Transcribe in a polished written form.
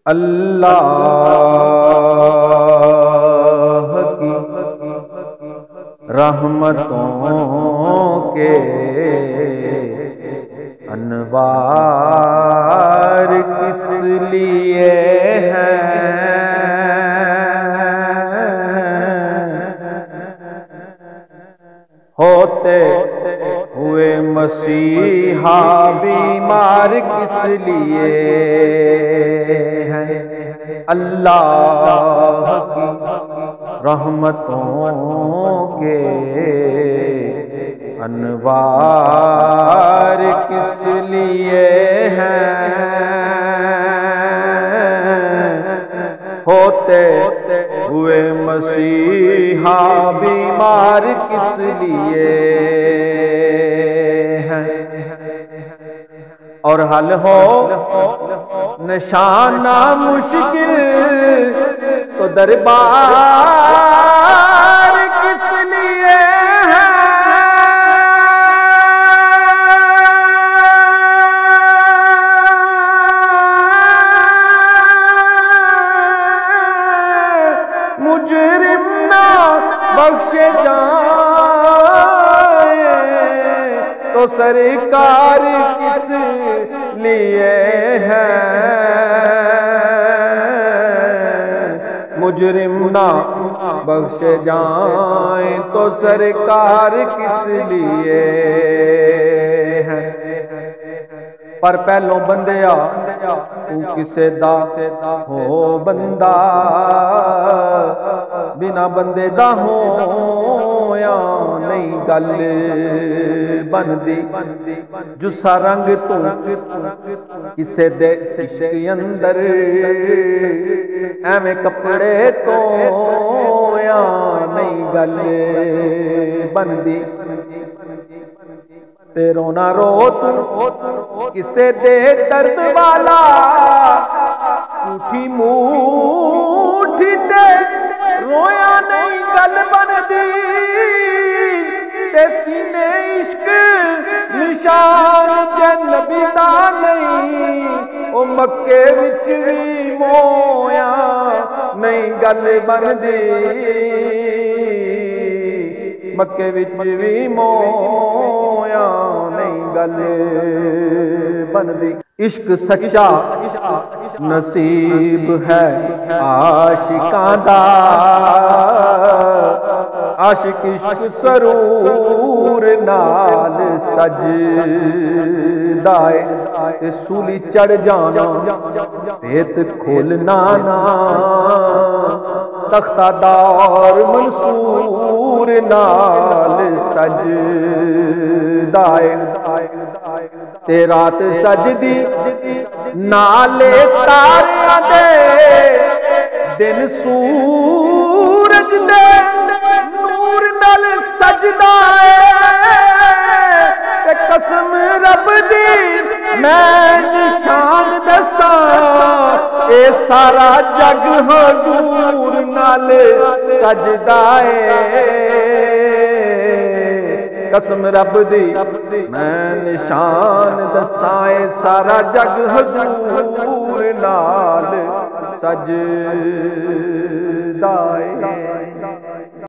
اللہ کی رحمتوں کے انوار کس لیے ہیں؟ ہوتے ہوئے مسیحا بیمار کس لیے ہیں؟ اللہ کی رحمتوں کے انوار کس لیے ہیں؟ ہوتے ہوئے مسیحا بیمار کس لیے ہیں؟ اور حل ہو نشانہ مشکل تو دربار کس لیے ہے؟ مجرم نہ بخشے جائیں تو سرکار کس لیے ہے؟ مجرم نہ بخشے جائیں تو سرکار کس لیے ہے؟ پر پہلوں بندیا تو کسے دا ہو بندہ بنا بندے دا ہو یا نہیں گل بندی جسا رنگ تو کسے دے عشق اندر ایویں کپڑے تو یا نہیں گل بندی تے رونا رو تو کسے دے درد والا جھوٹھی موٹھی تے رویا نہیں گل بندی تے سینے عشق نشان جے نبی دا نہیں او مکے وچ وی مویا نہیں گل بندی مکے وچ وی مویا نہیں گل بندی عشق سچا نصیب ہے عاشقاں دا عاشق عشق سرور نال سجدا ہے تے سولی چڑھ جانا پیت کھولنا نا تختہ دار منصور نال سجدا ہے تے رات سجدی نالے تاریاں دے دن سورج دے نور نال سجدا ہے تے قسم رب دی میں نشان دساں اے سارا جگ حضور نال سجدا ہے قسم رب دی میں نشان دساں اے سارا جگ حضور نال سجدا ہے